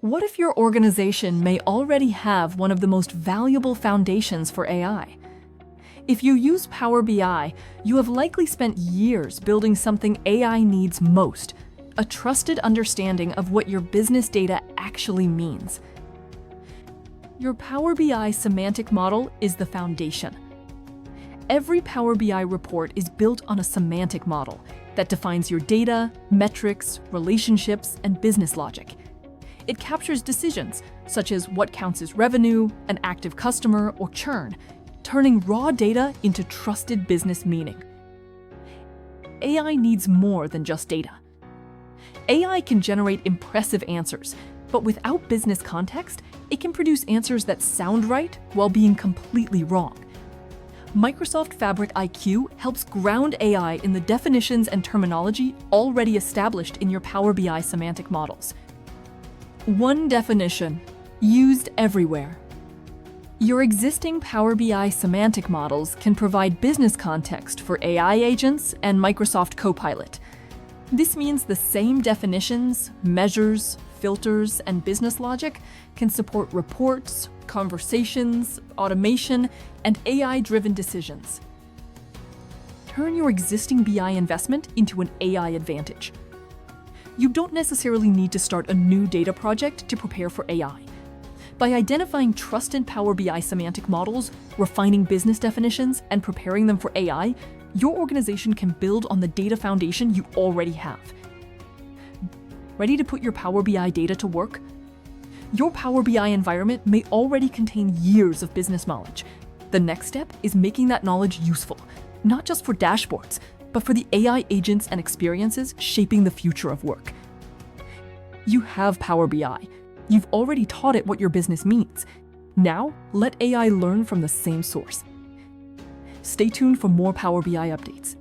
What if your organization may already have one of the most valuable foundations for AI? If you use Power BI, you have likely spent years building something AI needs most, a trusted understanding of what your business data actually means. Your Power BI semantic model is the foundation. Every Power BI report is built on a semantic model that defines your data, metrics, relationships, and business logic. It captures decisions, such as what counts as revenue, an active customer, or churn, turning raw data into trusted business meaning. AI needs more than just data. AI can generate impressive answers, but without business context, it can produce answers that sound right while being completely wrong. Microsoft Fabric IQ helps ground AI in the definitions and terminology already established in your Power BI semantic models. One definition, used everywhere. Your existing Power BI semantic models can provide business context for AI agents and Microsoft Copilot. This means the same definitions, measures, filters, and business logic can support reports, conversations, automation, and AI-driven decisions. Turn your existing BI investment into an AI advantage. You don't necessarily need to start a new data project to prepare for AI. By identifying trusted Power BI semantic models, refining business definitions, and preparing them for AI, your organization can build on the data foundation you already have. Ready to put your Power BI data to work? Your Power BI environment may already contain years of business knowledge. The next step is making that knowledge useful, not just for dashboards, but for the AI agents and experiences shaping the future of work. You have Power BI. You've already taught it what your business means. Now, let AI learn from the same source. Stay tuned for more Power BI updates.